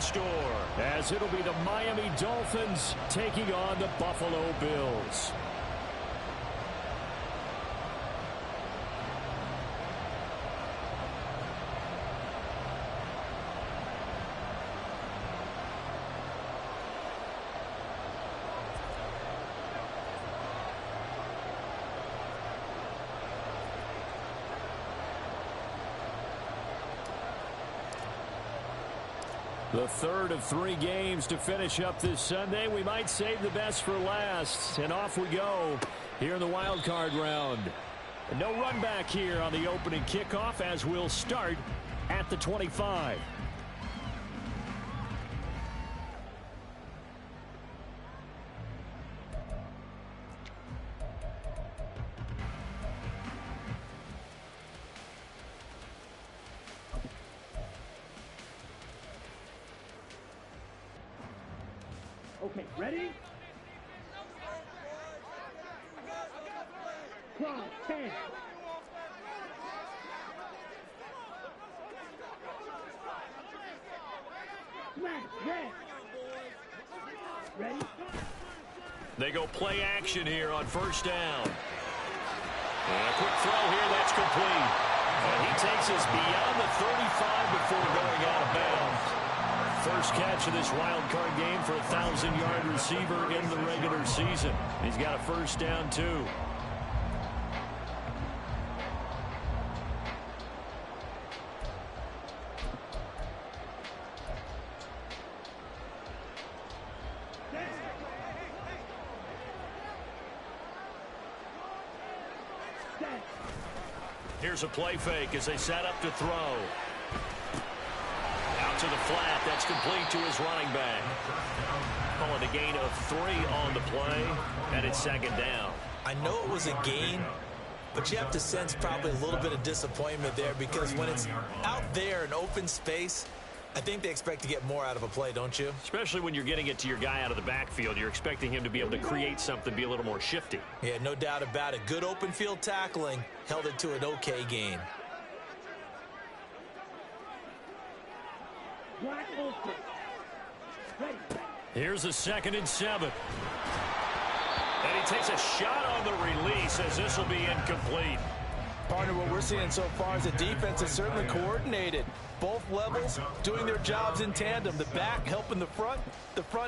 score, as it'll be the Miami Dolphins taking on the Buffalo Bills. The third of 3 games to finish up this Sunday. We might save the best for last. And off we go here in the wild card round. And no run back here on the opening kickoff, as we'll start at the 25. Okay, ready? Cross, 10. Smash, red. Ready? They go play action here on first down. And a quick throw here, that's complete. And he takes us beyond the 35 before going out of bounds. First catch of this wild card game for a 1,000-yard receiver in the regular season. He's got a first down, too. Here's a play fake as they set up to throw. To the flat, that's complete to his running back. Calling a gain of 3 on the play, and it's second down. I know it was a gain, but you have to sense probably a little bit of disappointment there, because when it's out there in open space, I think they expect to get more out of a play, don't you? Especially when you're getting it to your guy out of the backfield. You're expecting him to be able to create something, be a little more shifty. Yeah, no doubt about it. Good open field tackling held it to an okay gain. Here's a 2nd and 7. And he takes a shot on the release, as this will be incomplete. Partner, what we're seeing so far is the defense is certainly coordinated. Both levels doing their jobs in tandem. The back helping the front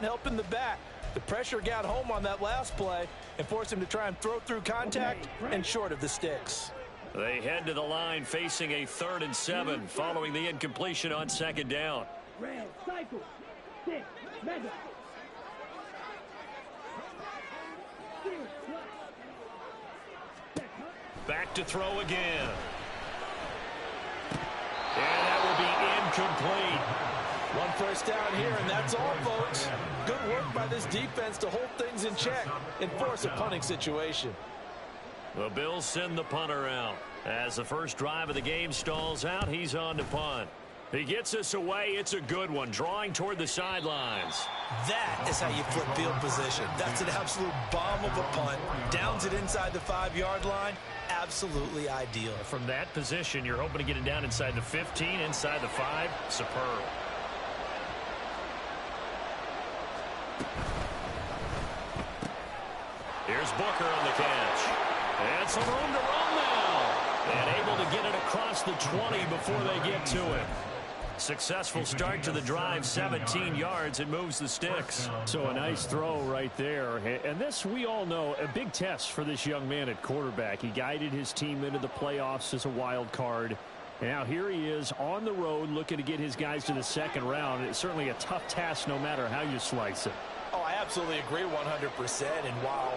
helping the back. The pressure got home on that last play and forced him to try and throw through contact and short of the sticks. They head to the line facing a 3rd and 7 following the incompletion on 2nd down. Red, cycle, 6, mega. Back to throw again. And that will be incomplete. 1 first down here, and that's all, folks. Good work by this defense to hold things in check and force a punting situation. The Bills send the punter out. As the first drive of the game stalls out, he's on to punt. He gets us away. It's a good one, drawing toward the sidelines. That is how you flip field position. That's an absolute bomb of a punt. Downs it inside the 5-yard line. Absolutely ideal. From that position, you're hoping to get it down inside the 15, inside the 5. Superb. Here's Booker on the catch. And some room to run now. And able to get it across the 20 before they get to it. Successful start to the drive, 17 yards. It moves the sticks. So a nice throw right there. And this, we all know, a big test for this young man at quarterback. He guided his team into the playoffs as a wild card. Now here he is on the road looking to get his guys to the 2nd round. It's certainly a tough task no matter how you slice it. Oh, I absolutely agree 100%. And while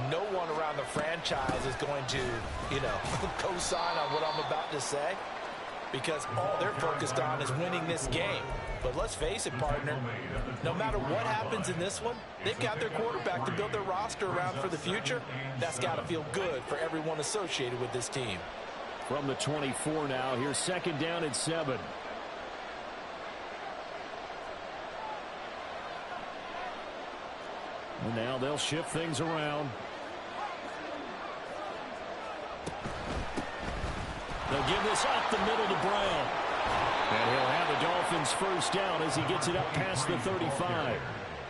no one around the franchise is going to, co-sign on what I'm about to say, because all they're focused on is winning this game. But let's face it, partner, no matter what happens in this one, they've got their quarterback to build their roster around for the future. That's got to feel good for everyone associated with this team. From the 24 now, here's 2nd down and 7. And now they'll shift things around. They'll give this up the middle to Brown. And he'll have the Dolphins first down as he gets it up past the 35.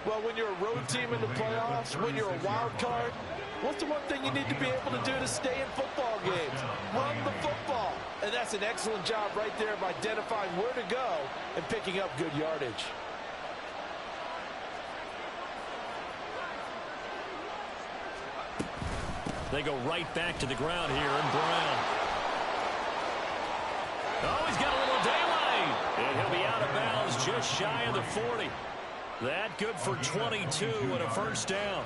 Well, when you're a road team in the playoffs, when you're a wild card, what's the one thing you need to be able to do to stay in football games? Run the football. And that's an excellent job right there of identifying where to go and picking up good yardage. They go right back to the ground here, and Brown. Oh, he's got a little daylight. And he'll be out of bounds just shy of the 40. That good for 22 and a first down.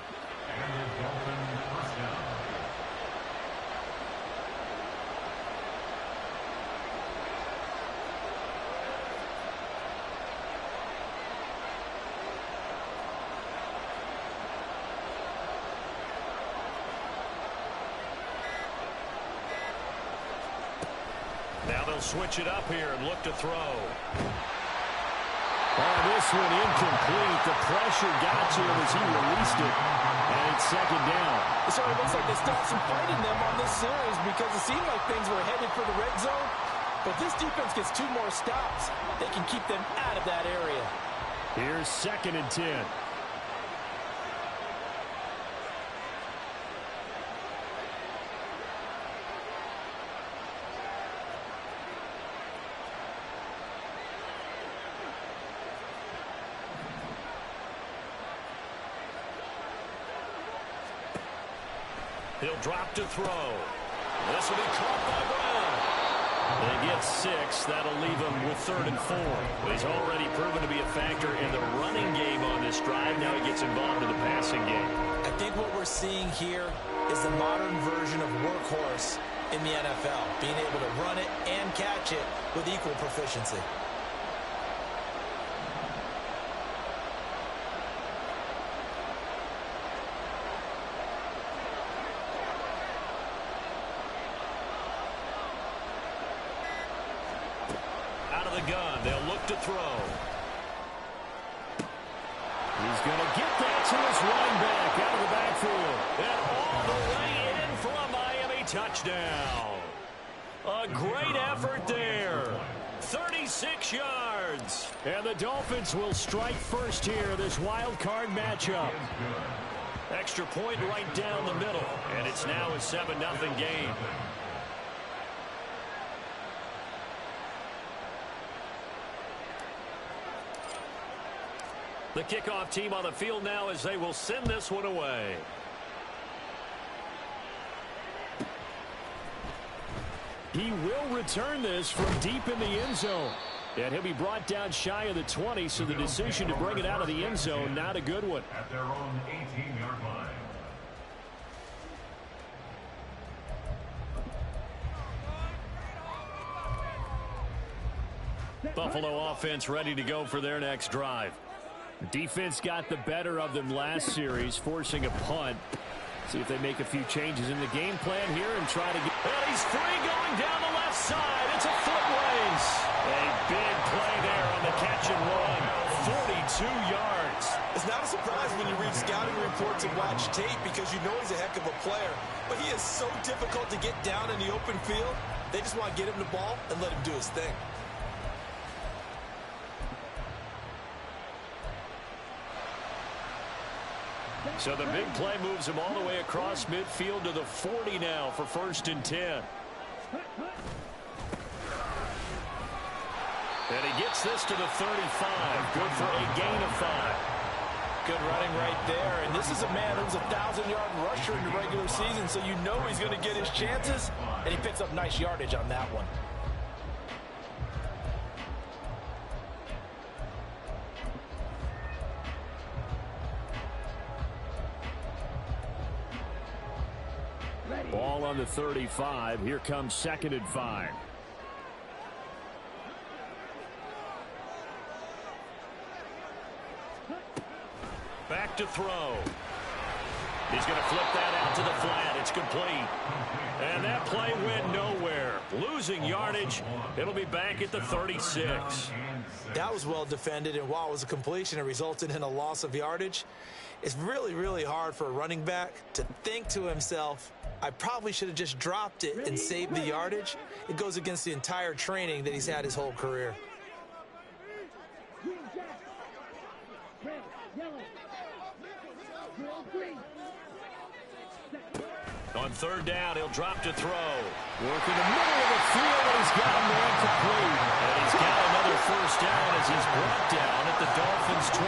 Now they'll switch it up here and look to throw. Oh, this one incomplete. The pressure got to him as he released it. And it's second down. So it looks like they stopped some fight in them on this series because it seemed like things were headed for the red zone. But this defense gets 2 more stops. They can keep them out of that area. Here's 2nd and 10. He'll drop to throw. This will be caught by Brown. They get 6. That'll leave him with 3rd and 4. He's already proven to be a factor in the running game on this drive. Now he gets involved in the passing game. I think what we're seeing here is the modern version of workhorse in the NFL, being able to run it and catch it with equal proficiency. Gun. They'll look to throw. He's going to get that to his running back out of the backfield. And all the way in for a Miami touchdown. A great effort there. 36 yards. And the Dolphins will strike first here, this wild card matchup. Extra point right down the middle. And it's now a 7-0 game. The kickoff team on the field now as they will send this one away. He will return this from deep in the end zone. And he'll be brought down shy of the 20, so the decision to bring it out of the end zone, not a good one. At their own 18-yard line. Buffalo offense ready to go for their next drive. Defense got the better of them last series, forcing a punt. See if they make a few changes in the game plan here and try to get... And he's free going down the left side. It's a foot race. A big play there on the catch and run. 42 yards. It's not a surprise when you read scouting reports and watch tape because you know he's a heck of a player. But he is so difficult to get down in the open field. They just want to get him the ball and let him do his thing. So the big play moves him all the way across midfield to the 40 now for 1st and 10. And he gets this to the 35. Good for a gain of 5. Good running right there. And this is a man who's a 1,000-yard rusher in the regular season, so you know he's going to get his chances. And he picks up nice yardage on that one. Ball on the 35. Here comes 2nd and 5. Back to throw. He's going to flip that out to the flat. It's complete. And that play went nowhere. Losing yardage. It'll be back at the 36. That was well defended, and while it was a completion, it resulted in a loss of yardage. It's really, really hard for a running back to think to himself, I probably should have just dropped it and saved the yardage. It goes against the entire training that he's had his whole career. Yellow. Drill 3. On third down, he'll drop to throw. Work in the middle of the field, and he's got him there complete. And he's got another first down as he's brought down at the Dolphins' 23.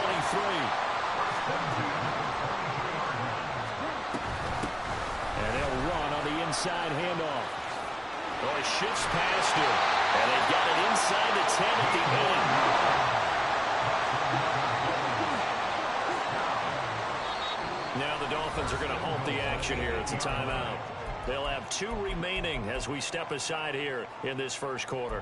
And they'll run on the inside handoff. Oh, he shifts past him. And they've got it inside the 10 at the end. Now the Dolphins are going to halt the action here. It's a timeout. They'll have 2 remaining as we step aside here in this first quarter.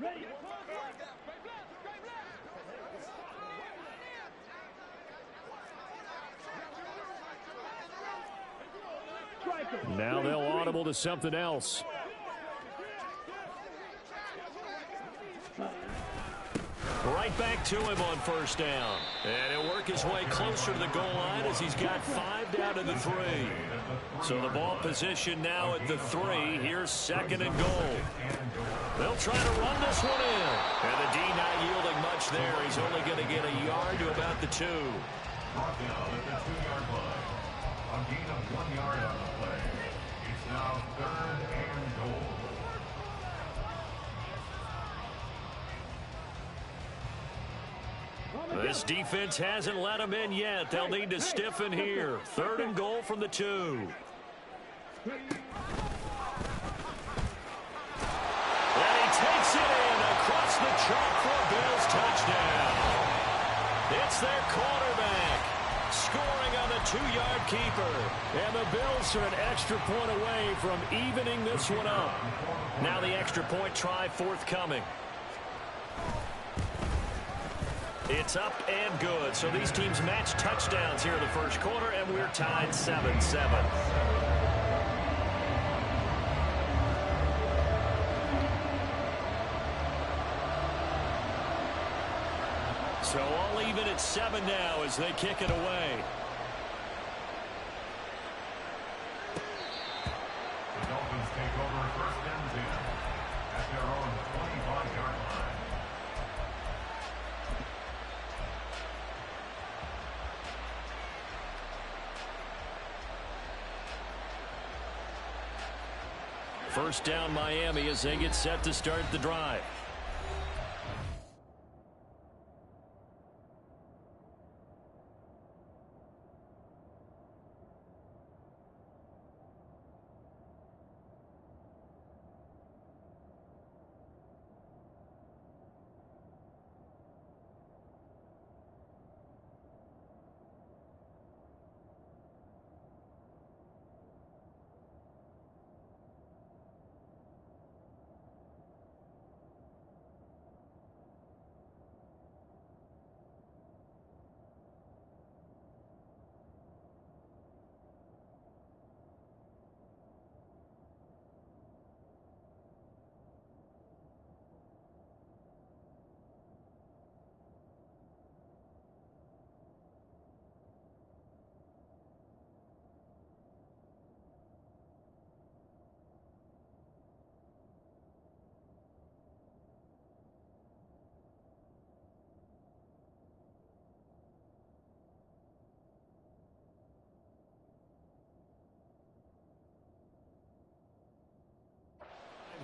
Ready. Now they'll audible to something else. Right back to him on first down. And he'll work his way closer to the goal line as he's got 5 down to the 3. So the ball position now at the 3. Here's second and goal. They'll try to run this one in. And the D not yielding much there. He's only going to get a yard to about the 2. Brought down at the 2-yard line. A gain of 1 yard on the play. It's now third and goal. This defense hasn't let them in yet. They'll need to stiffen here. Third and goal from the 2. And he takes it in across the chalk for a Bills touchdown. It's their quarterback scoring on the 2-yard keeper. And the Bills are an extra point away from evening this one up. Now the extra point try forthcoming. It's up and good. So these teams match touchdowns here in the first quarter, and we're tied 7-7. So all even at 7 now as they kick it away. The Dolphins take over first and 10 at their own 25-yard line. First down Miami as they get set to start the drive.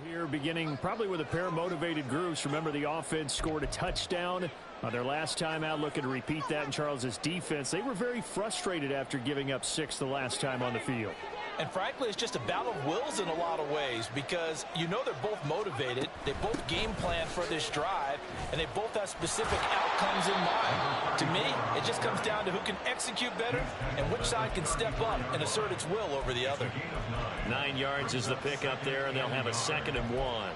Here beginning probably with a pair of motivated groups. Remember, the offense scored a touchdown on their last time out. Looking to repeat that in Charles's defense. They were very frustrated after giving up 6 the last time on the field. And frankly, it's just a battle of wills in a lot of ways because you know they're both motivated. They both game plan for this drive, and they both have specific outcomes in mind. To me, it just comes down to who can execute better and which side can step up and assert its will over the other. 9 yards is the pickup there, and they'll have a 2nd and 1.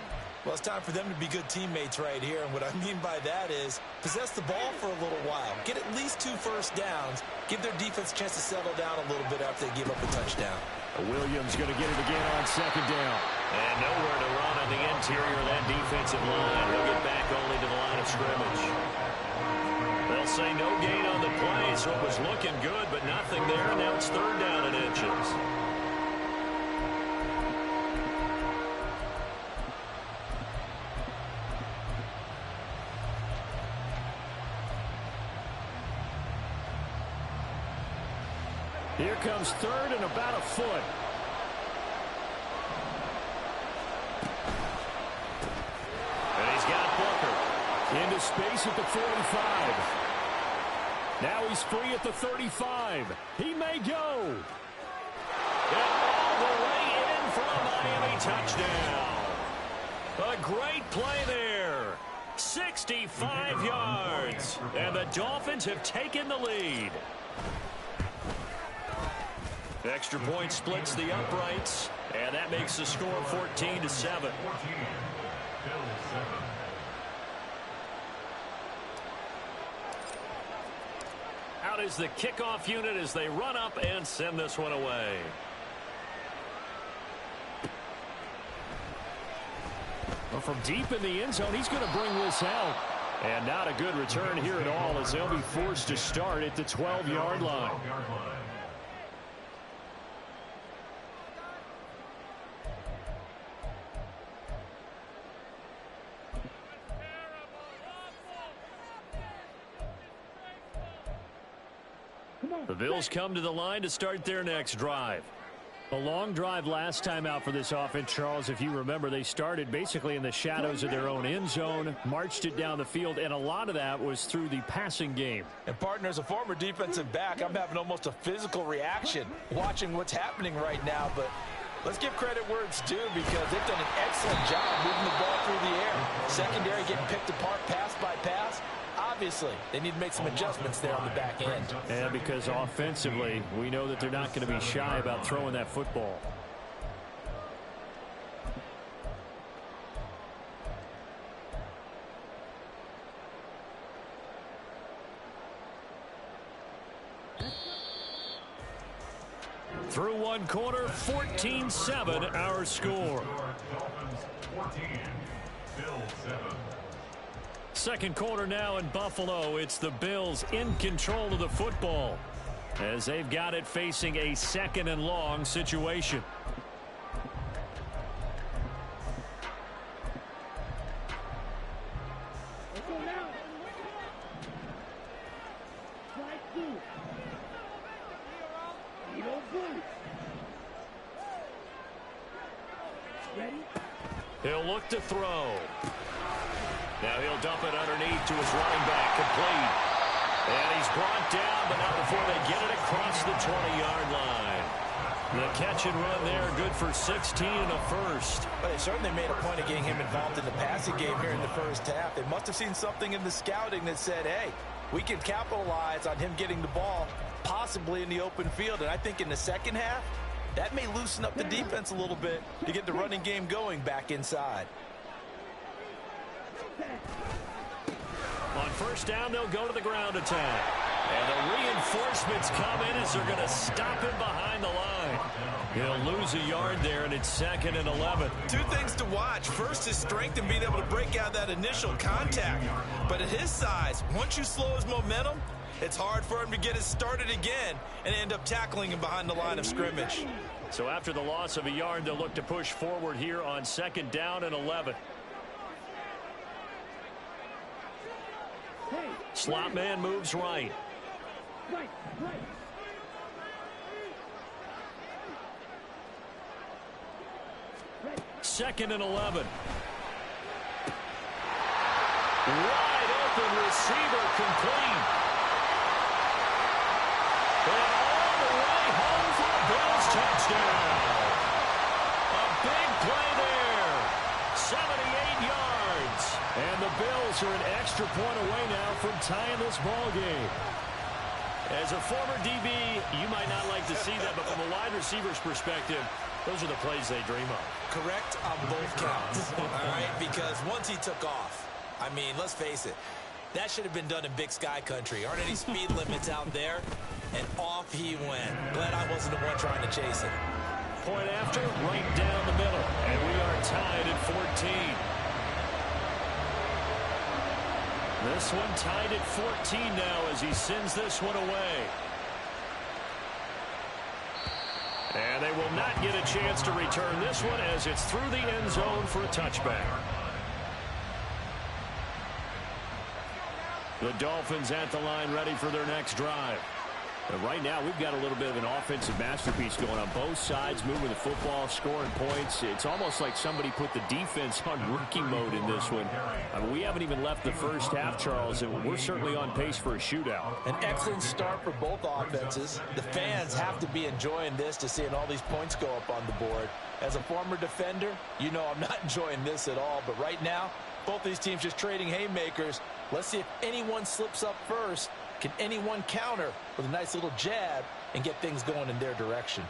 Well, it's time for them to be good teammates right here. And what I mean by that is possess the ball for a little while. Get at least 2 first downs. Give their defense a chance to settle down a little bit after they give up a touchdown. Williams going to get it again on 2nd down. And nowhere to run. interior of that defensive line. He'll get back only to the line of scrimmage. They'll say no gain on the play, so it was looking good, but nothing there. Now it's third down and inches. Here comes third and about a foot. And he's got Booker. Into space at the 45. Now he's free at the 35. He may go. And all the way in for a Miami touchdown. A great play there. 65 yards. And the Dolphins have taken the lead. Extra point splits the uprights, and that makes the score 14-7. Out is the kickoff unit as they run up and send this one away. Well, from deep in the end zone, he's going to bring this out. And not a good return here at all as they'll be forced to start at the 12-yard line. The Bills come to the line to start their next drive. A long drive last time out for this offense, Charles. If you remember, they started basically in the shadows of their own end zone, marched it down the field, and a lot of that was through the passing game. And, partner, as a former defensive back, I'm having almost a physical reaction watching what's happening right now. But let's give credit where it's due because they've done an excellent job moving the ball through the air. Secondary getting picked apart pass by pass. Obviously, they need to make some adjustments there on the back end. And because offensively, we know that they're not going to be shy about throwing that football. Through one quarter, 14-7 our score. Dolphins 14, Bills 7. Second quarter now in Buffalo. It's the Bills in control of the football as they've got it facing a second and long situation. Let's go now. Strike two. You don't blue. Ready? He'll look to throw. Now he'll dump it underneath to his running back, complete. And he's brought down, but not before they get it across the 20-yard line. The catch and run there, good for 16 and a first. But they certainly made a point of getting him involved in the passing game here in the first half. They must have seen something in the scouting that said, hey, we can capitalize on him getting the ball, possibly in the open field. And I think in the second half, that may loosen up the defense a little bit to get the running game going back inside. On first down, they'll go to the ground attack. And the reinforcements come in as they're going to stop him behind the line. He'll lose a yard there, and it's 2nd and 11. Two things to watch. First, his strength and being able to break out that initial contact. But at his size, once you slow his momentum, it's hard for him to get it started again and end up tackling him behind the line of scrimmage. So after the loss of a yard, they'll look to push forward here on 2nd down and 11. Slot man moves right. Right. Second and 11. Wide open receiver, complete. And all the way home for a Bills touchdown. A big play there. 78 yards. And the Bills are an extra point away now from tying this ball game. As a former DB, you might not like to see that, but from a wide receiver's perspective, those are the plays they dream of. Correct on both counts, all right? Because once he took off, I mean, let's face it, that should have been done in Big Sky country. Aren't any speed limits out there? And off he went. Glad I wasn't the one trying to chase it. Point after, right down the middle. And we are tied at 14. This one tied at 14 now as he sends this one away. And they will not get a chance to return this one as it's through the end zone for a touchback. The Dolphins at the line ready for their next drive. And right now, we've got a little bit of an offensive masterpiece going on both sides, moving the football, scoring points. It's almost like somebody put the defense on rookie mode in this one. I mean, we haven't even left the first half, Charles, and we're certainly on pace for a shootout. An excellent start for both offenses. The fans have to be enjoying this to seeing all these points go up on the board. As a former defender, you know I'm not enjoying this at all. But right now, both these teams just trading haymakers. Let's see if anyone slips up first. Can anyone counter with a nice little jab and get things going in their direction?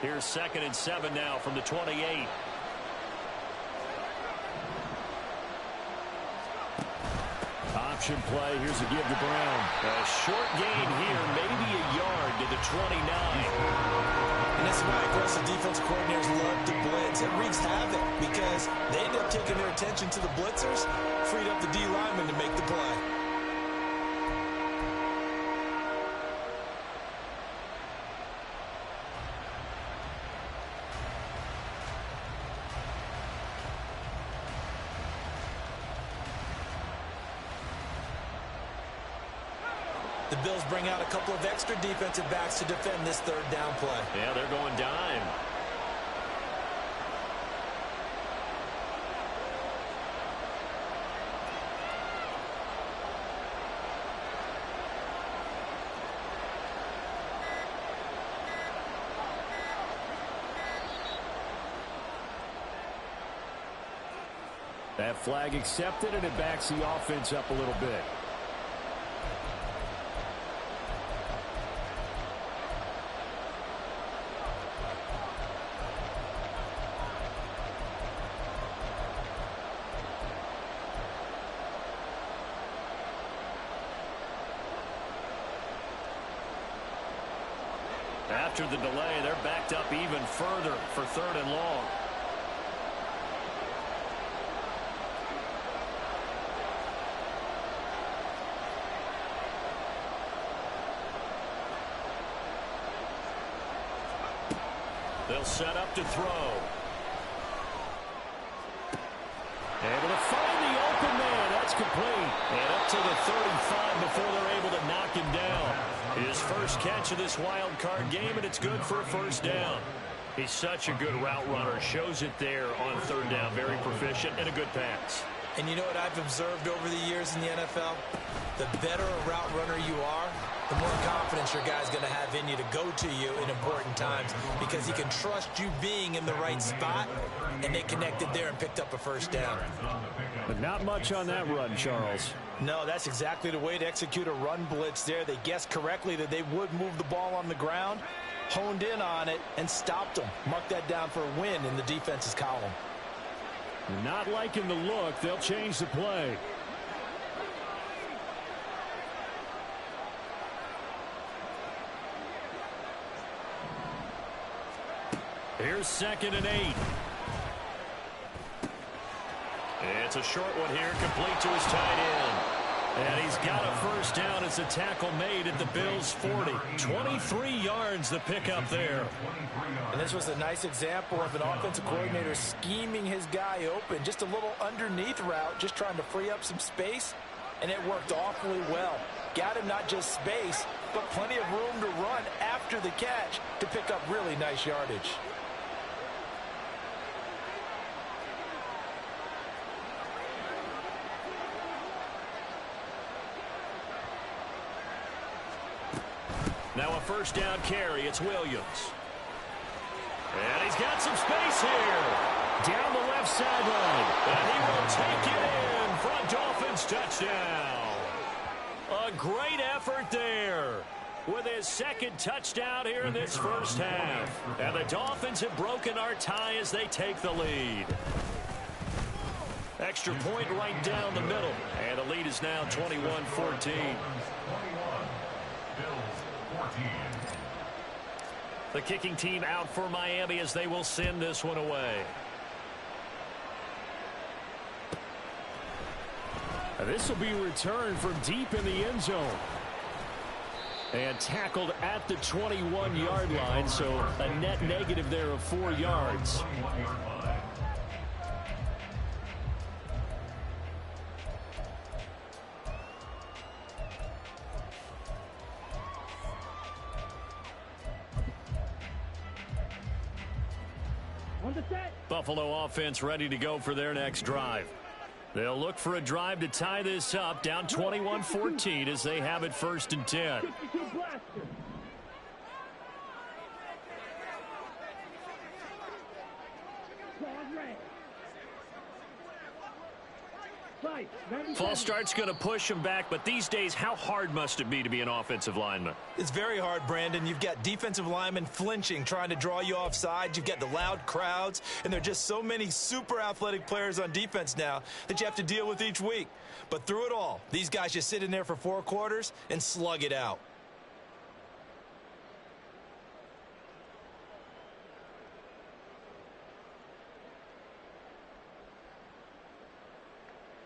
Here's 2nd and 7 now from the 28. Option play. Here's a give to Brown. A short gain here, maybe a yard to the 29. And this is why aggressive defense coordinators love to blitz. It wreaks havoc because they end up taking their attention to the blitzers, freed up the D lineman to make the play. The Bills bring out a couple of extra defensive backs to defend this 3rd down play. Yeah, they're going dime. That flag accepted, and it backs the offense up a little bit. After the delay, they're backed up even further for 3rd and long. They'll set up to throw. Able to find the open man. That's complete. And up to the 35 before they're able to knock him down. His first catch of this wild card game, and it's good for a 1st down. He's such a good route runner. Shows it there on 3rd down. Very proficient and a good pass. And you know what I've observed over the years in the NFL? The better a route runner you are, the more confidence your guy's going to have in you to go to you in important times because he can trust you being in the right spot, and they connected there and picked up a 1st down. But not much on that run, Charles. No, that's exactly the way to execute a run blitz there. They guessed correctly that they would move the ball on the ground, honed in on it, and stopped them. Mark that down for a win in the defense's column. Not liking the look. They'll change the play. Here's 2nd and 8. It's a short one here, complete to his tight end. And he's got a 1st down as the tackle made at the Bills' 40. 23 yards the pickup there. And this was a nice example of an offensive coordinator scheming his guy open. Just a little underneath route, just trying to free up some space. And it worked awfully well. Got him not just space, but plenty of room to run after the catch to pick up really nice yardage. Now a 1st down carry. It's Williams. And he's got some space here. Down the left sideline. And he will take it in for a Dolphins touchdown. A great effort there with his 2nd touchdown here in this 1st half. And the Dolphins have broken our tie as they take the lead. Extra point right down the middle. And the lead is now 21-14. The kicking team out for Miami as they will send this one away. This will be returned from deep in the end zone. And tackled at the 21-yard line, so a net negative there of 4 yards. On the set. Buffalo offense ready to go for their next drive. They'll look for a drive to tie this up, down 21-14 as they have it 1st and 10. 52 blaster. Ball red. Fight. False start's going to push him back, but these days, how hard must it be to be an offensive lineman? It's very hard, Brandon. You've got defensive linemen flinching, trying to draw you offside. You've got the loud crowds, and there are just so many super athletic players on defense now that you have to deal with each week. But through it all, these guys just sit in there for 4 quarters and slug it out.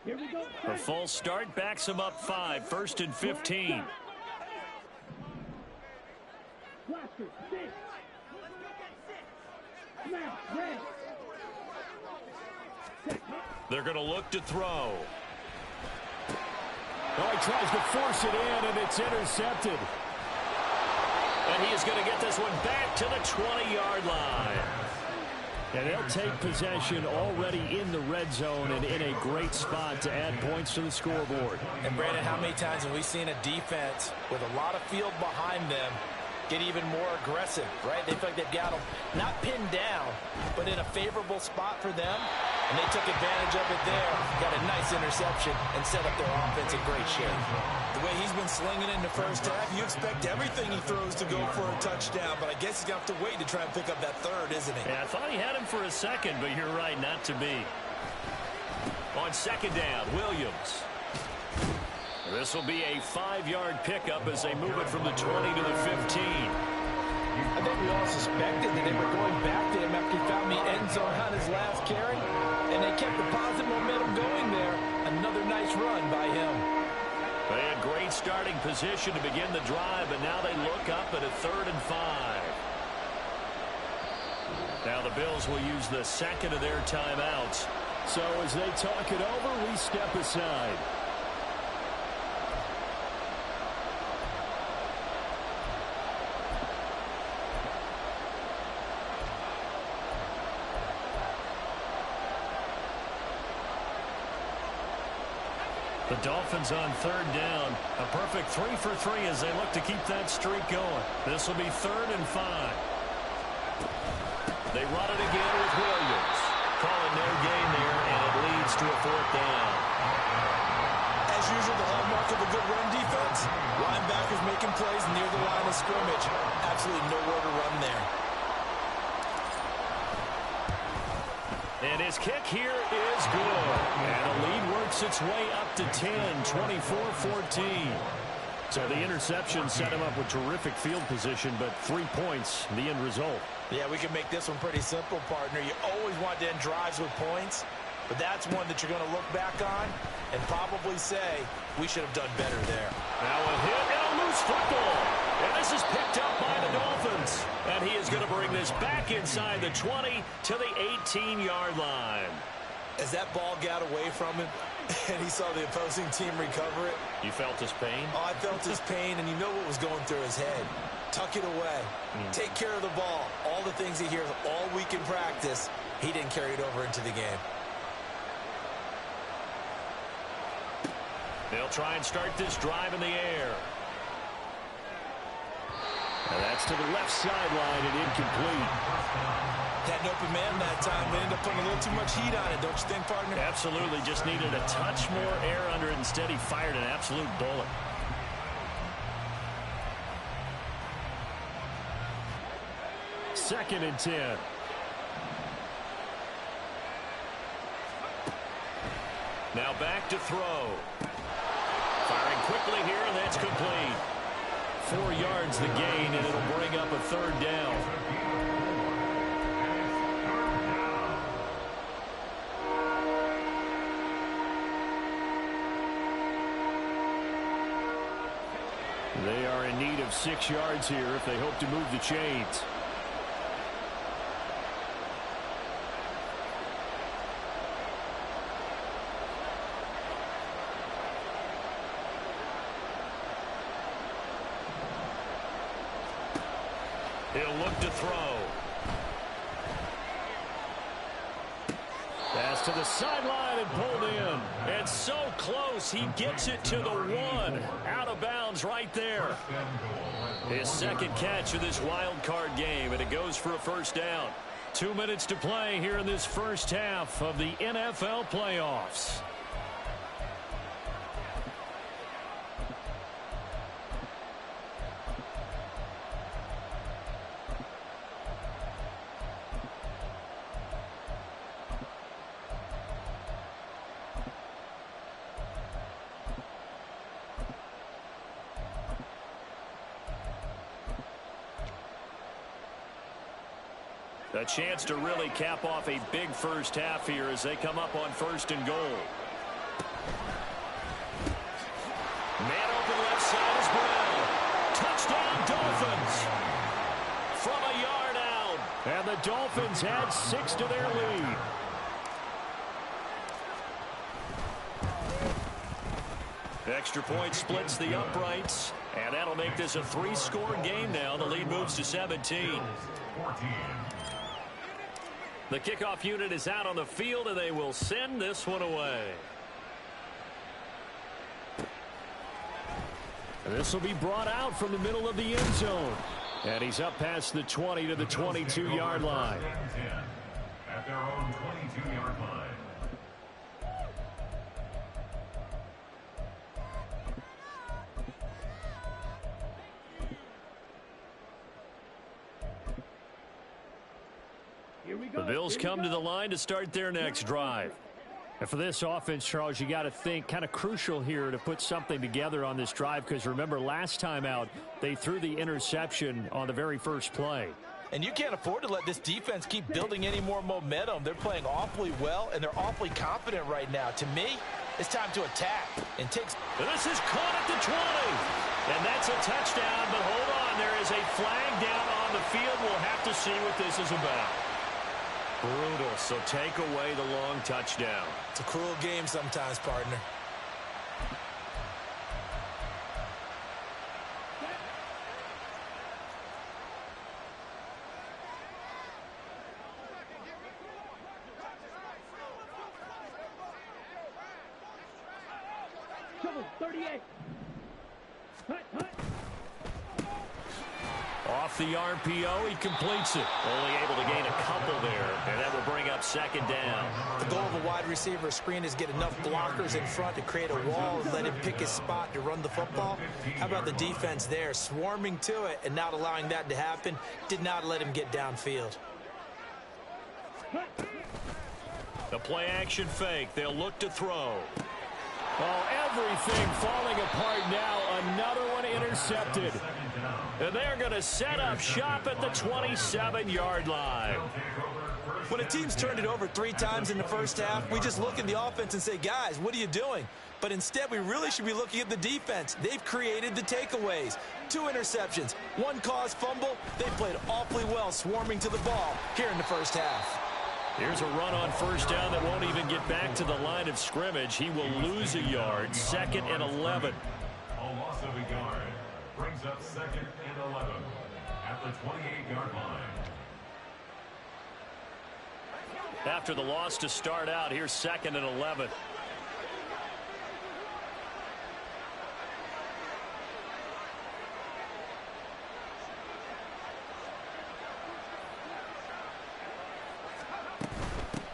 Here we go. A false start backs him up 5, 1st and 15. Blaster. 6. Snap. Red. They're going to look to throw. Oh, he tries to force it in, and it's intercepted. And he is going to get this one back to the 20-yard line. And they'll take possession already in the red zone and in a great spot to add points to the scoreboard. And, Brandon, how many times have we seen a defense with a lot of field behind them get even more aggressive, right? They feel like they've got them not pinned down, but in a favorable spot for them. And they took advantage of it there, got a nice interception, and set up their offense in great shape. The way he's been slinging in the first half, you expect everything he throws to go for a touchdown, but I guess he's going to have to wait to try and pick up that third, isn't he? Yeah, I thought he had him for a second, but you're right, not to be. On 2nd down, Williams. This will be a 5-yard pickup as they move it from the 20 to the 15. I think we all suspected that they were going back to him after he found the end zone on his last carry, and they kept the positive momentum going there. Another nice run by him. They had great starting position to begin the drive, but now they look up at a 3rd and 5. Now the Bills will use the second of their timeouts. So as they talk it over, we step aside. The Dolphins on 3rd down. A perfect 3 for 3 as they look to keep that streak going. This will be 3rd and 5. They run it again with Williams. Calling no gain there, and it leads to a 4th down. As usual, the hallmark of a good run defense. Linebackers making plays near the line of scrimmage. Absolutely nowhere to run there. And his kick here is good. And the lead works its way up to 10, 24-14. So the interception set him up with terrific field position, but 3 points, the end result. Yeah, we can make this one pretty simple, partner. You always want to end drives with points, but that's one that you're going to look back on and probably say, we should have done better there. Now a hit and a loose football. And this is picked up by the Dolphins. And he is going to bring this back inside the 20 to the 18-yard line. As that ball got away from him and he saw the opposing team recover it. You felt his pain? Oh, I felt his pain, and you know what was going through his head. Tuck it away. Take care of the ball. All the things he hears all week in practice, he didn't carry it over into the game. They'll try and start this drive in the air. And that's to the left sideline and incomplete. Had an open man that time, but ended up putting a little too much heat on it, don't you think, partner? Absolutely. Just needed a touch more air under it. Instead, he fired an absolute bullet. Second and 10. Now back to throw. Firing quickly here, and that's complete. 4 yards the gain, and it'll bring up a 3rd down. They are in need of 6 yards here if they hope to move the chains. He'll look to throw. Pass to the sideline and pulled in. And so close, he gets it to the 1. Out of bounds right there. His second catch of this wild card game, and it goes for a first down. 2 minutes to play here in this first half of the NFL playoffs. A chance to really cap off a big first half here as they come up on 1st and goal. Man open left side is Brown. Touchdown Dolphins. From a yard out. And the Dolphins add 6 to their lead. Extra point splits the uprights. And that'll make this a 3-score game now. The lead moves to 17. The kickoff unit is out on the field, and they will send this one away. And this will be brought out from the middle of the end zone. And he's up past the 20 to the 22-yard line. At their own 22-yard line. The Bills come to the line to start their next drive. And for this offense, Charles, you got to think kind of crucial here to put something together on this drive, because remember last time out they threw the interception on the very first play. And you can't afford to let this defense keep building any more momentum. They're playing awfully well, and they're awfully confident right now. To me, it's time to attack. And this is caught at the 20. And that's a touchdown, but hold on. There is a flag down on the field. We'll have to see what this is about. Brutal, so take away the long touchdown. It's a cruel game sometimes, partner. Trouble, 38. Hut, hut. Off the RPO, he completes it. Only able to gain a couple there, and that will bring up 2nd down. The goal of a wide receiver screen is get enough blockers in front to create a wall and let him pick his spot to run the football. How about the defense there, swarming to it and not allowing that to happen? Did not let him get downfield. The play action fake. They'll look to throw. Oh, everything falling apart now. Another one intercepted. And they're going to set up shop at the 27-yard line. When a team's turned it over 3 times in the first half, we just look at the offense and say, guys, what are you doing? But instead, we really should be looking at the defense. They've created the takeaways. 2 interceptions, 1 caused fumble. They played awfully well swarming to the ball here in the first half. Here's a run on 1st down that won't even get back to the line of scrimmage. He will lose a yard. 2nd and 11. A loss of a yard brings up 2nd and 11 at the 28-yard line. After the loss to start out, here's 2nd and 11.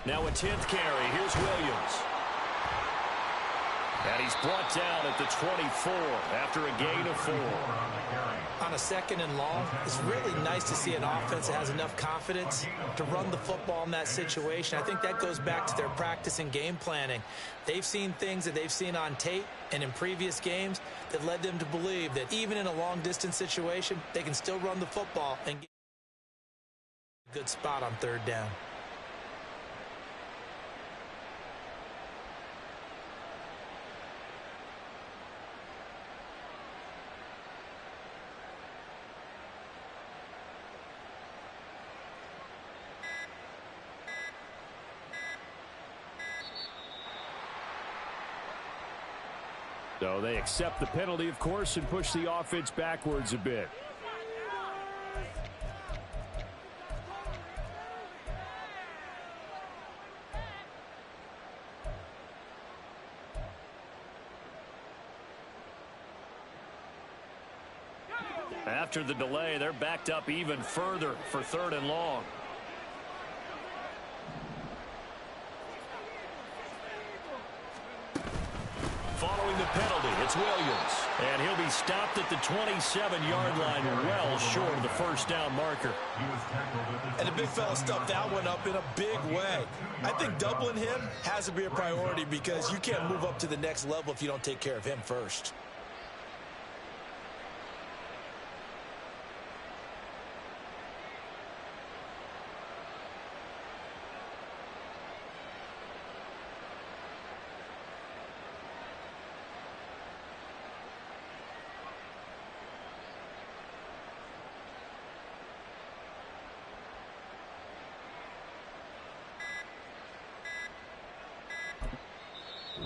Now a 10th carry. Here's Williams. And he's brought down at the 24 after a gain of 4. On a 2nd and long, it's really nice to see an offense that has enough confidence to run the football in that situation. I think that goes back to their practice and game planning. They've seen things that they've seen on tape and in previous games that led them to believe that even in a long-distance situation, they can still run the football and get a good spot on 3rd down. So they accept the penalty, of course, and push the offense backwards a bit. After the delay, they're backed up even further for 3rd and long. Following the penalty, it's Williams. And he'll be stopped at the 27-yard line, well short of the first down marker. And the big fella stuffed that one up in a big way. I think doubling him has to be a priority because you can't move up to the next level if you don't take care of him first.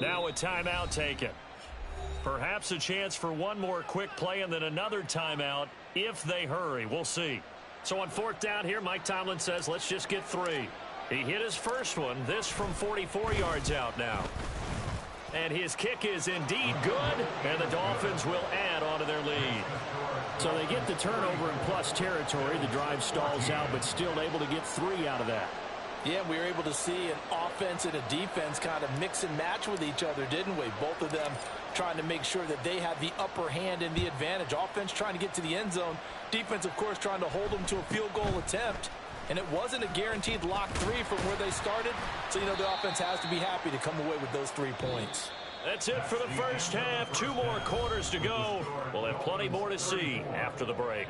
Now a timeout taken. Perhaps a chance for one more quick play and then another timeout if they hurry. We'll see. So on 4th down here, Mike Tomlin says, let's just get 3. He hit his first one. This from 44 yards out now. And his kick is indeed good, and the Dolphins will add on to their lead. So they get the turnover in plus territory. The drive stalls out, but still able to get 3 out of that. Yeah, we were able to see an offense and a defense kind of mix and match with each other, didn't we? Both of them trying to make sure that they had the upper hand and the advantage. Offense trying to get to the end zone. Defense, of course, trying to hold them to a field goal attempt. And it wasn't a guaranteed lock 3 from where they started. So, you know, the offense has to be happy to come away with those 3 points. That's it for the first half. 2 more quarters to go. We'll have plenty more to see after the break.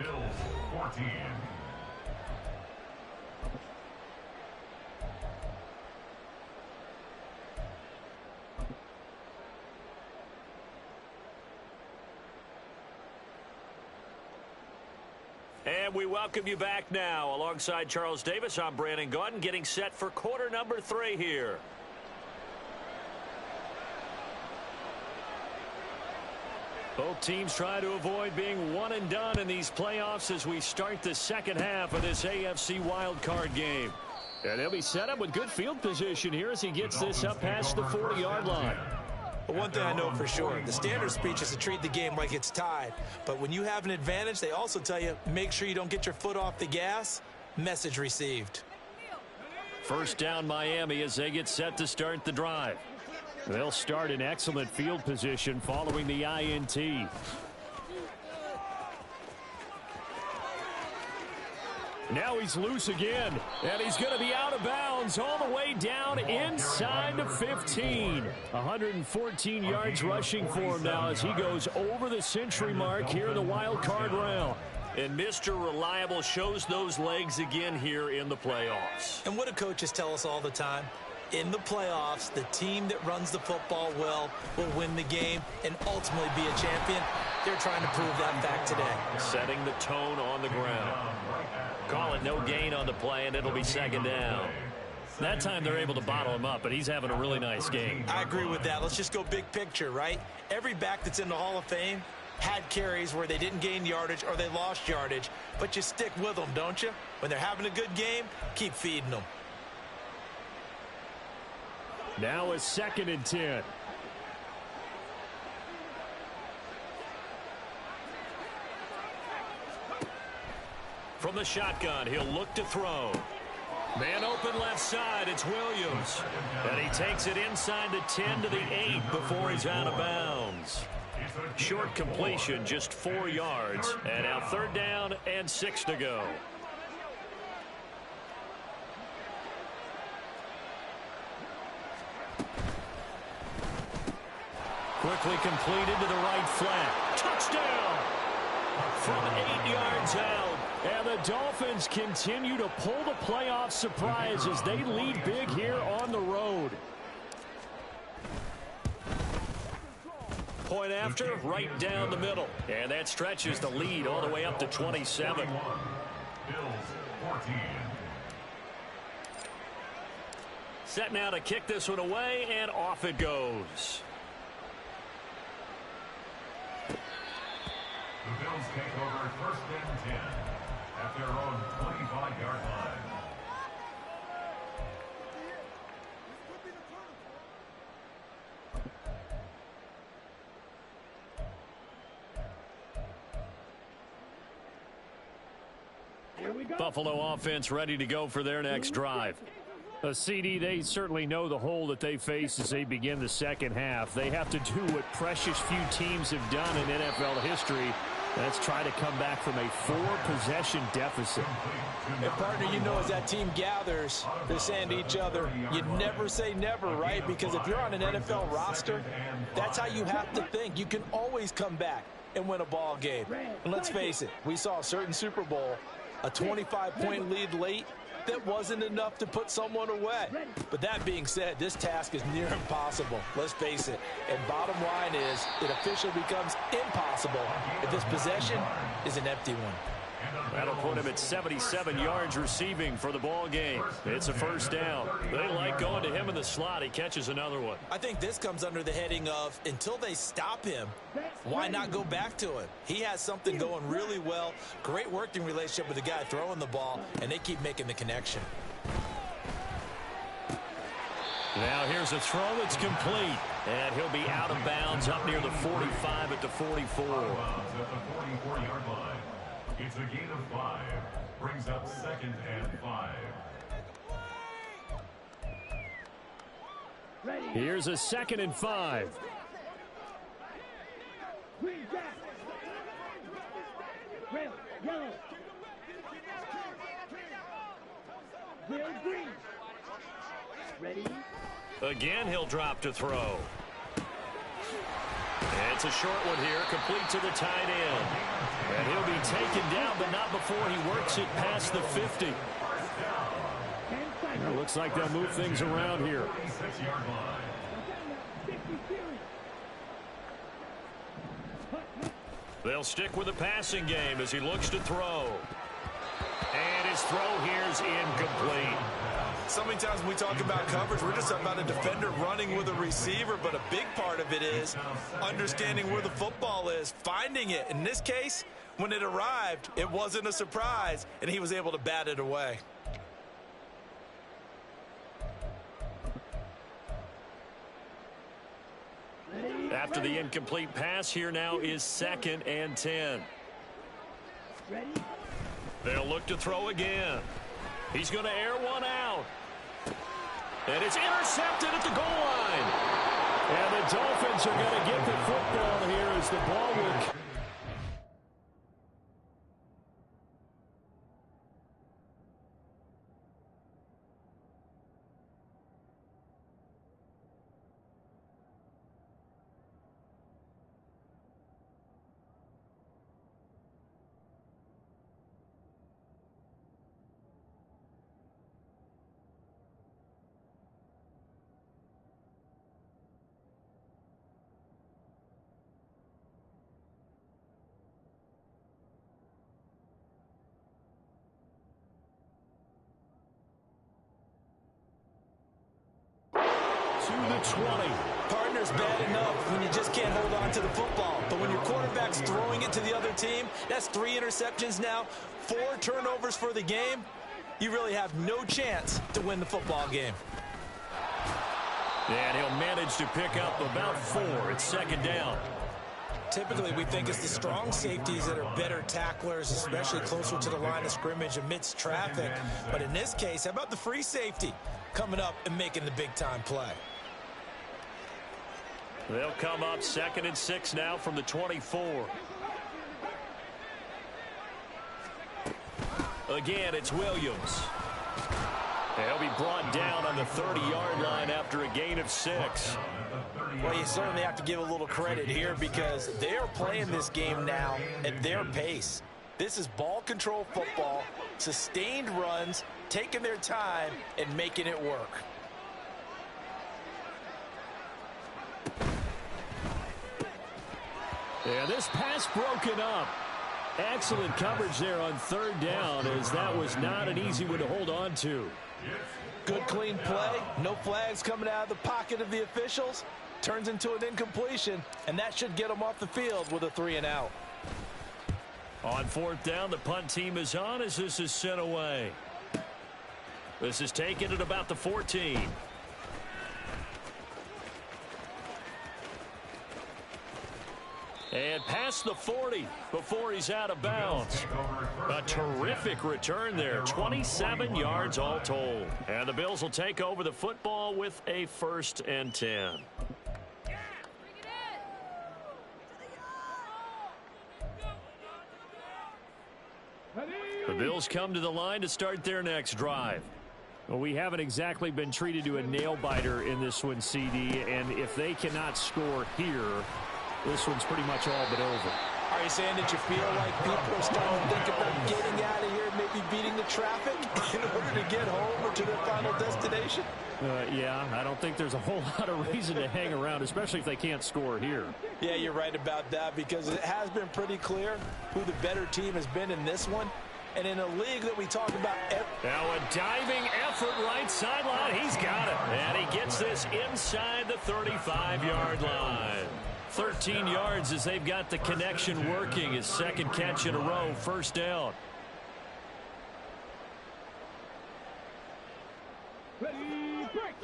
And we welcome you back now. Alongside Charles Davis, I'm Brandon Gaudin, getting set for quarter number 3 here. Both teams try to avoid being one and done in these playoffs as we start the second half of this AFC wildcard game. And they'll be set up with good field position here as he gets this up past the 40-yard line. But one thing I know for sure, the standard speech is to treat the game like it's tied. But when you have an advantage, they also tell you, make sure you don't get your foot off the gas. Message received. First down Miami as they get set to start the drive. They'll start in excellent field position following the INT. Now he's loose again, and he's going to be out of bounds all the way down inside the 15. 114 yards rushing for him now as he goes over the century mark here in the wild card round. And Mr. Reliable shows those legs again here in the playoffs. And what do coaches tell us all the time? In the playoffs, the team that runs the football well will win the game and ultimately be a champion. They're trying to prove that fact today. Setting the tone on the ground. Call it no gain on the play, and it'll be second down. That time they're able to bottle him up, but he's having a really nice game. I agree with that. Let's just go big picture, right? Every back that's in the Hall of Fame had carries where they didn't gain yardage or they lost yardage, but you stick with them, don't you? When they're having a good game, keep feeding them. Now a 2nd and 10. From the shotgun, he'll look to throw. Man open left side, it's Williams. And he takes it inside the 10 to the 8 before he's out of bounds. Short completion, just 4 yards. And now 3rd down and 6 to go. Quickly completed to the right flat. Touchdown! From 8 yards out. And the Dolphins continue to pull the playoff surprise as they lead big here on the road. Point after, right down the middle. And that stretches the lead all the way up to 27. Bills 14. Set now to kick this one away, and off it goes. Browns take over 1st and 10 at their own 25-yard line. Buffalo offense ready to go for their next drive. CD, they certainly know the hole that they face as they begin the second half. They have to do what precious few teams have done in NFL history. Let's try to come back from a 4-possession deficit. And partner, you know, as that team gathers, they're saying to each other, you never say never, right? Because if you're on an NFL roster, that's how you have to think. You can always come back and win a ball game. And let's face it, we saw a certain Super Bowl, a 25-point lead late, that wasn't enough to put someone away. But that being said, this task is near impossible. Let's face it. And bottom line is, it officially becomes impossible if this possession is an empty one. That'll put him at 77 yards receiving for the ball game. It's a first down. They like going to him in the slot. He catches another one. I think this comes under the heading of, until they stop him, why not go back to him? He has something going really well. Great working relationship with the guy throwing the ball, and they keep making the connection. Now here's a throw that's complete. And he'll be out of bounds up near the 45 at the 44. At the 44-yard line. It's a gain of 5. Brings up 2nd and 5. Here's a 2nd and 5. Green jack. Red, yellow. Bill Green. Ready? Again, he'll drop to throw. It's a short one here, complete to the tight end. And he'll be taken down, but not before he works it past the 50. It looks like they'll move things around here. They'll stick with the passing game as he looks to throw. And his throw here is incomplete. So many times when we talk about coverage, we're just talking about a defender running with a receiver, but a big part of it is understanding where the football is, finding it. In this case, when it arrived, it wasn't a surprise, and he was able to bat it away. After the incomplete pass, here now is 2nd and 10. They'll look to throw again. He's going to air one out. And it's intercepted at the goal line. And the Dolphins are going to get the football here as the ball will... The 20. Partner's bad enough when you just can't hold on to the football. But when your quarterback's throwing it to the other team, that's 3 interceptions now, 4 turnovers for the game. You really have no chance to win the football game. And he'll manage to pick up about 4. It's 2nd down. Typically, we think it's the strong safeties that are better tacklers, especially closer to the line of scrimmage amidst traffic. But in this case, how about the free safety coming up and making the big-time play? They'll come up 2nd and 6 now from the 24. Again, it's Williams. They'll be brought down on the 30-yard line after a gain of 6. Well, you certainly have to give a little credit here because they are playing this game now at their pace. This is ball control football, sustained runs, taking their time, and making it work. Yeah, this pass broken up. Excellent coverage there on 3rd down, as that was not an easy one to hold on to. Good clean play, no flags coming out of the pocket of the officials. Turns into an incompletion, and that should get them off the field with a 3 and out. On fourth down, the punt team is on as this is sent away. This is taken at about the 14. And past the 40 before he's out of bounds. A terrific return there. 27 yards all told. And the Bills will take over the football with a 1st and 10. The Bills come to the line to start their next drive. Well, we haven't exactly been treated to a nail-biter in this one, CD, and if they cannot score here, this one's pretty much all but over. Are you saying that you feel like people are starting to think about getting out of here, maybe beating the traffic in order to get home or to their final destination? Yeah, I don't think there's a whole lot of reason to hang around, especially if they can't score here. Yeah, you're right about that, because it has been pretty clear who the better team has been in this one. And in a league that we talk about... Now a diving effort right sideline. He's got it. And he gets this inside the 35-yard line. 13 yards as they've got the connection working. His second catch in a row, 1st down. Ready, break.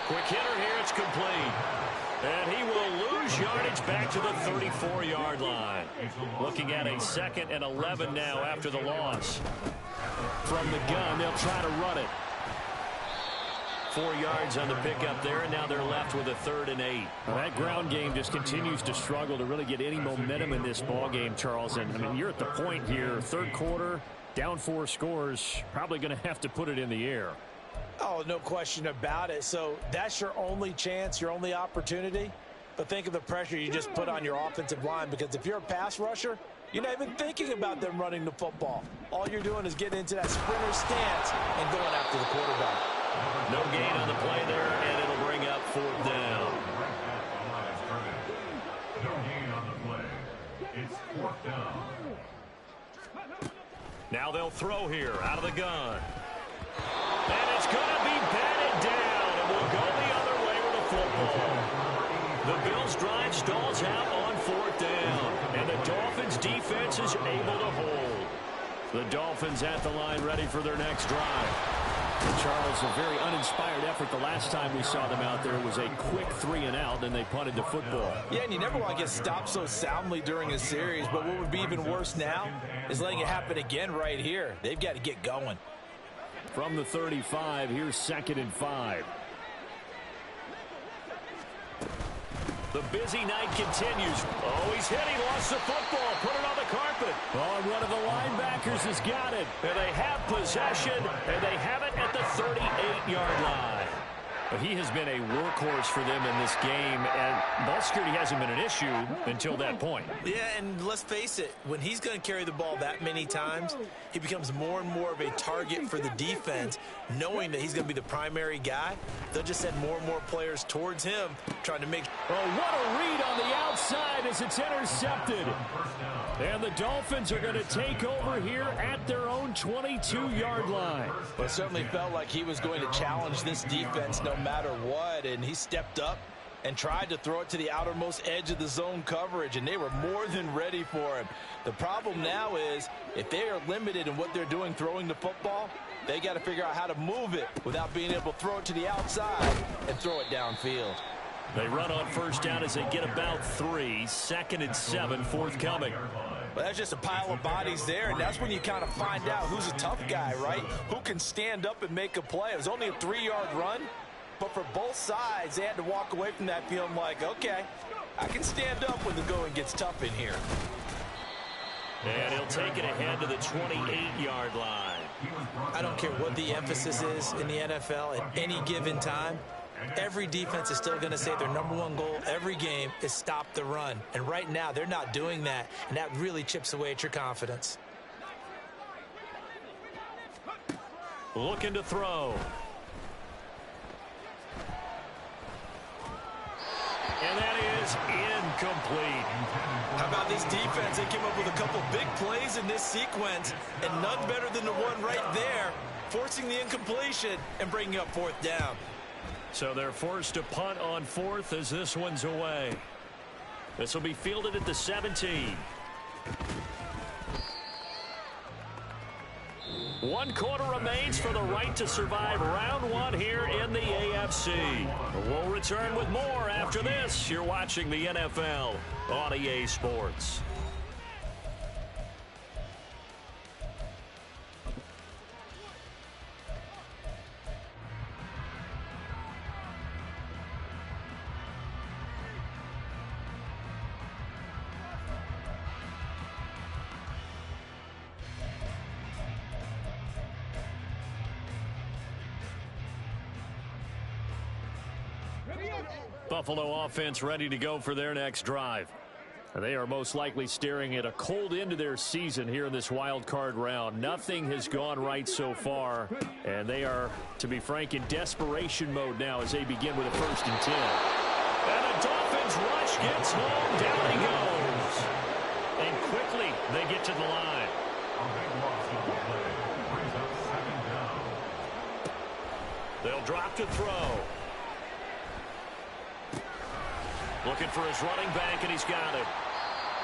Quick hitter here. It's complete. And he will lose yardage back to the 34-yard line. Looking at a 2nd and 11 now after the loss. From the gun, they'll try to run it. 4 yards on the pickup there, and now they're left with a 3rd and 8. Well, that ground game just continues to struggle to really get any momentum in this ball game, Charles. And, I mean, you're at the point here, 3rd quarter, down 4 scores, probably going to have to put it in the air. Oh, no question about it. So that's your only chance, your only opportunity. But think of the pressure you just put on your offensive line, because if you're a pass rusher, you're not even thinking about them running the football. All you're doing is getting into that sprinter stance and going after the quarterback. No gain on the play there, and it'll bring up 4th down. No gain on the play. It's 4th down. Now they'll throw here out of the gun. And it's going to be batted down, and we'll go the other way with the football. The Bills' drive stalls out on 4th down, and the Dolphins' defense is able to hold. The Dolphins at the line ready for their next drive. Charles, a very uninspired effort the last time we saw them out there. It was a quick 3-and-out, and they punted the football. Yeah, and you never want to get stopped so soundly during a series, but what would be even worse now is letting it happen again right here. They've got to get going. From the 35, here's 2nd and 5. The busy night continues. Oh, he's hit. He lost the football. Put it on the carpet. Oh, and one of the linebackers has got it. And they have possession, and they have it at the 38-yard line. But he has been a workhorse for them in this game, and ball security hasn't been an issue until that point. Yeah, and let's face it, when he's going to carry the ball that many times, he becomes more and more of a target for the defense, knowing that he's going to be the primary guy. They'll just send more and more players towards him, trying to make... Oh, what a read on the outside as it's intercepted. And the Dolphins are going to take over here at their own 22-yard line. Well, it certainly felt like he was going to challenge this defense no matter what, and he stepped up and tried to throw it to the outermost edge of the zone coverage, and they were more than ready for him. The problem now is, if they are limited in what they're doing throwing the football, they got to figure out how to move it without being able to throw it to the outside and throw it downfield. They run on 1st down as they get about 3. 2nd and 7 forthcoming. Well, that's just a pile of bodies there, and that's when you kind of find out who's a tough guy, right? Who can stand up and make a play. It was only a 3-yard run, but for both sides, they had to walk away from that feeling like, okay, I can stand up when the going gets tough in here. And he'll take it ahead to the 28-yard line. I don't care what the emphasis is in the NFL at any given time. Every defense is still going to say their #1 goal every game is stop the run. And right now, they're not doing that, and that really chips away at your confidence. Looking to throw. And that is incomplete. How about this defense? They came up with a couple big plays in this sequence, and none better than the one right there, forcing the incompletion and bringing up 4th down. So they're forced to punt on fourth as this one's away. This will be fielded at the 17. 1 quarter remains for the right to survive round 1 here in the AFC. We'll return with more after this. You're watching the NFL on EA Sports. Buffalo offense ready to go for their next drive. They are most likely staring at a cold end to their season here in this wild card round. Nothing has gone right so far, and they are, to be frank, in desperation mode now as they begin with a 1st and 10. And the Dolphins rush gets home. Down he goes. And quickly they get to the line. A big loss on the play. Brings up 2nd down. They'll drop to throw. Looking for his running back, and he's got it.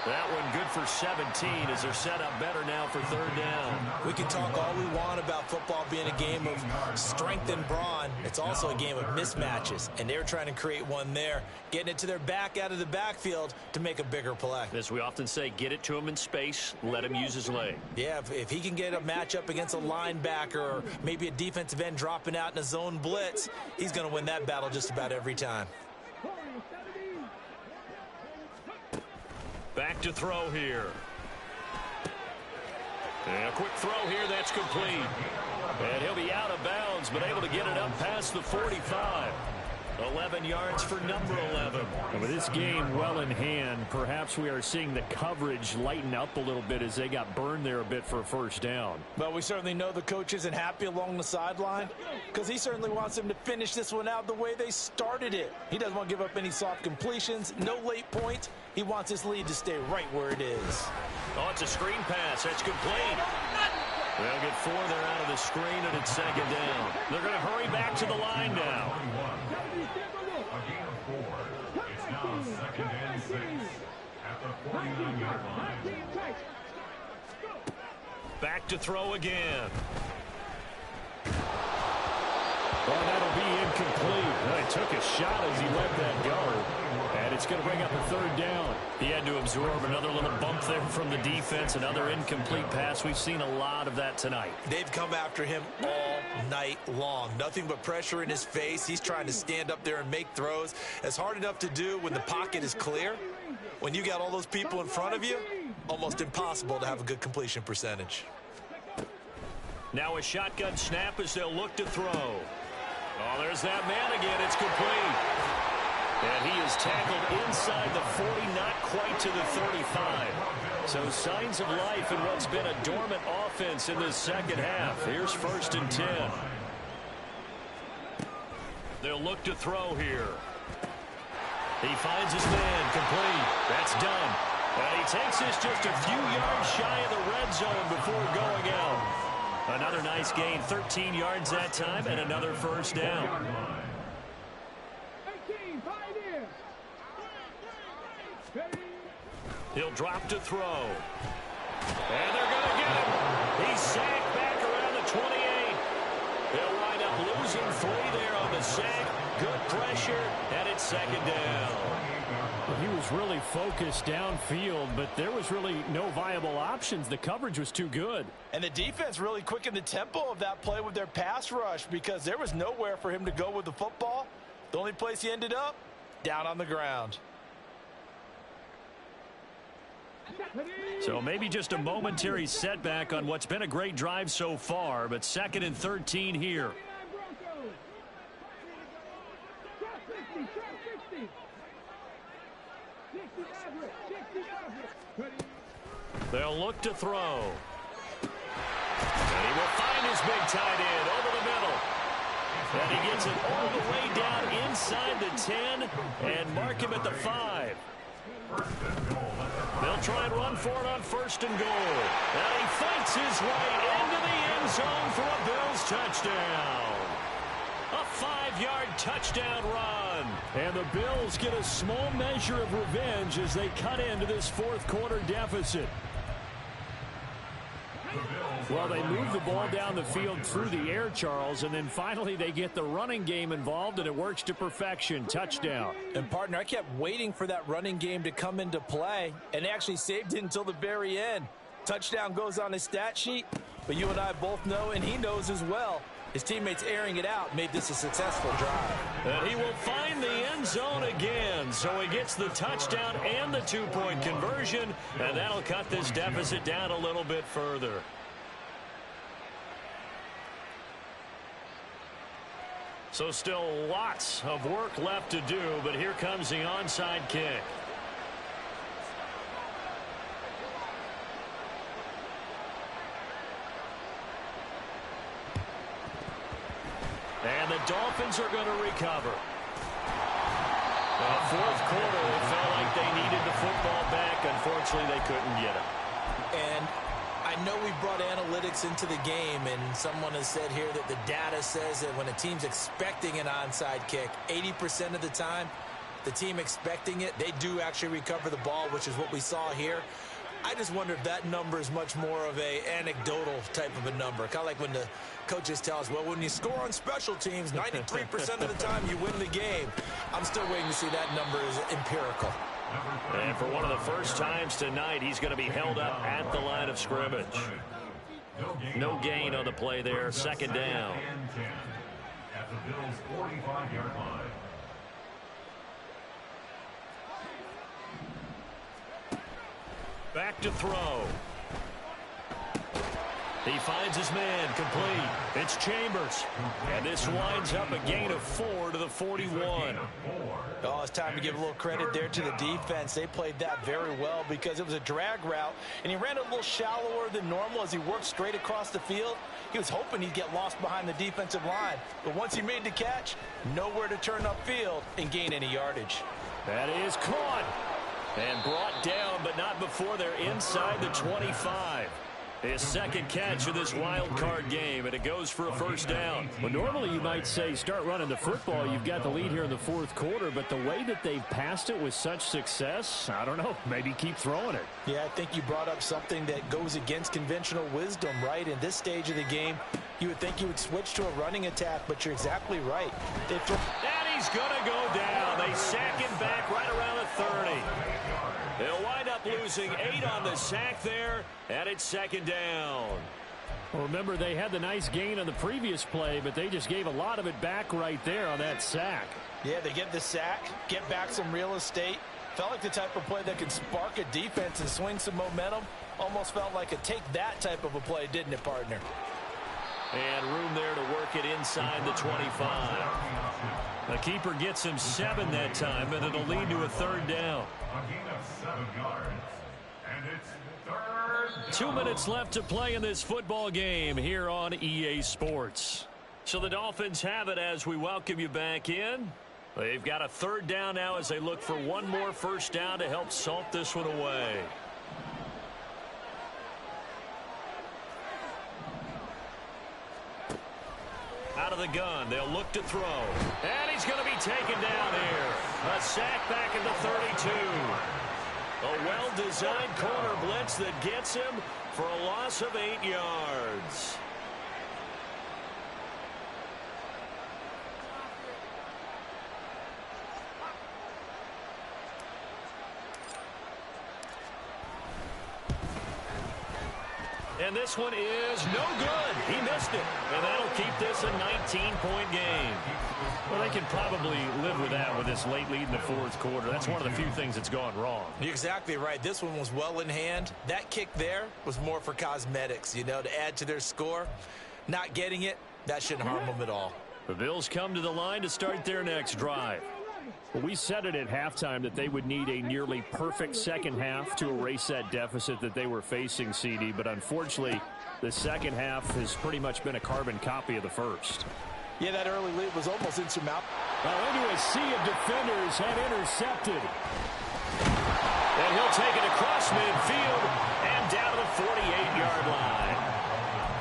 That one good for 17 as they're set up better now for 3rd down. We can talk all we want about football being a game of strength and brawn. It's also a game of mismatches, and they're trying to create one there, getting it to their back out of the backfield to make a bigger play. As we often say, get it to him in space, let him use his leg. Yeah, if he can get a matchup against a linebacker or maybe a defensive end dropping out in a zone blitz, he's going to win that battle just about every time. Back to throw here. And a quick throw here, that's complete. And he'll be out of bounds, but able to get it up past the 45. 11 yards for number 11. And with this game well in hand, perhaps we are seeing the coverage lighten up a little bit as they got burned there a bit for a 1st down. But we certainly know the coach isn't happy along the sideline because he certainly wants them to finish this one out the way they started it. He doesn't want to give up any soft completions, no late points. He wants his lead to stay right where it is. Oh, it's a screen pass. That's complete. They'll get 4 there out of the screen, and it's 2nd down. They're going to hurry back to the line now. A gain of 4. It's now 2nd and 6 at the 49-yard line. Back to throw again. Well, that'll be incomplete. Well, he took a shot as he let that go. And it's going to bring up a 3rd down. He had to absorb another little bump there from the defense, another incomplete pass. We've seen a lot of that tonight. They've come after him all night long. Nothing but pressure in his face. He's trying to stand up there and make throws. It's hard enough to do when the pocket is clear. When you got all those people in front of you, almost impossible to have a good completion percentage. Now a shotgun snap as they'll look to throw. Oh, there's that man again. It's complete. And he is tackled inside the 40, not quite to the 35. So signs of life in what's been a dormant offense in this 2nd half. Here's 1st and 10. They'll look to throw here. He finds his man, complete. That's done. And he takes this just a few yards shy of the red zone before going out. Another nice gain, 13 yards that time, and another 1st down. He'll drop to throw. And they're going to get him. He's sacked back around the 28. They'll wind up losing 3 there on the sack. Good pressure, and it's 2nd down. He was really focused downfield, but there was really no viable options. The coverage was too good. And the defense really quickened the tempo of that play with their pass rush because there was nowhere for him to go with the football. The only place he ended up, down on the ground. So maybe just a momentary setback on what's been a great drive so far, but 2nd and 13 here. They'll look to throw. And he will find his big tight end over the middle. And he gets it all the way down inside the 10 and mark him at the 5. They'll try and run for it on 1st and goal. And he fights his way into the end zone for a Bills touchdown. A 5-yard touchdown run. And the Bills get a small measure of revenge as they cut into this fourth quarter deficit. Well, they move the ball down the field through the air, Charles, and then finally they get the running game involved, and it works to perfection. Touchdown. And, partner, I kept waiting for that running game to come into play, and they actually saved it until the very end. Touchdown goes on his stat sheet, but you and I both know, and he knows as well, his teammates airing it out made this a successful drive. And he will find the end zone again. So he gets the touchdown and the 2-point conversion, and that'll cut this deficit down a little bit further. So still lots of work left to do, but here comes the onside kick. And the Dolphins are going to recover. Well, fourth quarter, it felt like they needed the football back. Unfortunately, they couldn't get it. And I know we brought analytics into the game, and someone has said here that the data says that when a team's expecting an onside kick, 80% of the time, the team expecting it, they do actually recover the ball, which is what we saw here. I just wonder if that number is much more of a anecdotal type of a number. Kind of like when the coaches tell us, well, when you score on special teams, 93% of the time you win the game. I'm still waiting to see that number is empirical. And for one of the first times tonight, he's going to be held up at the line of scrimmage. No gain on the play there. Second down. At the Bills' 45-yard line. Back to throw. He finds his man, complete. It's Chambers. And this winds up a gain of 4 to the 41. Oh, it's time to give a little credit there to the defense. They played that very well because it was a drag route, and he ran a little shallower than normal as he worked straight across the field. He was hoping he'd get lost behind the defensive line. But once he made the catch, nowhere to turn upfield and gain any yardage. That is caught and brought down, but not before they're inside the 25. His second catch of this wild card game, and it goes for a first down. Well, normally you might say start running the football. You've got the lead here in the fourth quarter, but the way that they've passed it with such success, I don't know, maybe keep throwing it. Yeah, I think you brought up something that goes against conventional wisdom, right? In this stage of the game, you would think you would switch to a running attack, but you're exactly right. And he's going to go down. They sack him back right around the 30. They'll wind up losing 8 on the sack there, and it's second down. Well, remember, they had the nice gain on the previous play, but they just gave a lot of it back right there on that sack. Yeah, they get the sack, get back some real estate. Felt like the type of play that could spark a defense and swing some momentum. Almost felt like a take that type of a play, didn't it, partner? And room there to work it inside the 25. The keeper gets him 7 that time, and it'll lead to a third down. A gain of 7 yards. And it's third down. 2 minutes left to play in this football game here on EA Sports. So the Dolphins have it as we welcome you back in. They've got a third down now as they look for one more first down to help salt this one away. Out of the gun, they'll look to throw. And he's going to be taken down here. A sack back at the 32. A well-designed corner blitz that gets him for a loss of 8 yards. And this one is no good. He missed it. And that'll keep this a 19-point game. Well, they can probably live with that with this late lead in the fourth quarter. That's one of the few things that's gone wrong. You're exactly right. This one was well in hand. That kick there was more for cosmetics, you know, to add to their score. Not getting it, that shouldn't harm them at all. The Bills come to the line to start their next drive. Well, we said it at halftime that they would need a nearly perfect second half to erase that deficit that they were facing, CD. But unfortunately, the second half has pretty much been a carbon copy of the first. Yeah, that early lead was almost insurmountable. Now into a sea of defenders and intercepted. And he'll take it across midfield and down to the 48-yard line.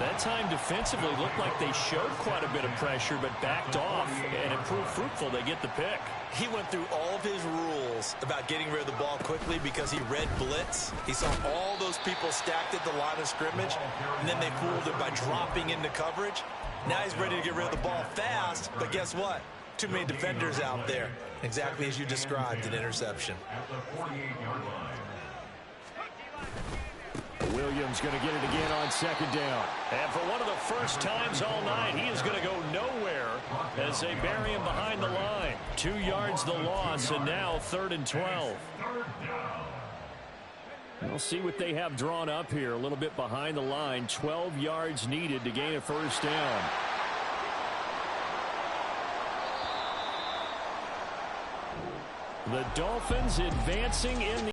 That that time defensively looked like they showed quite a bit of pressure but backed off, and it proved fruitful. They get the pick. He went through all of his rules about getting rid of the ball quickly because he read blitz. He saw all those people stacked at the line of scrimmage, and then they fooled it by dropping into coverage. Now he's ready to get rid of the ball fast, but guess what? Too many defenders out there. Exactly as you described, an interception. At the 48-yard line. Williams going to get it again on second down. And for one of the first times all night, he is going to go nowhere as they bury him behind the line. 2 yards the loss, and now 3rd and 12. We'll see what they have drawn up here. A little bit behind the line. 12 yards needed to gain a first down. The Dolphins advancing in the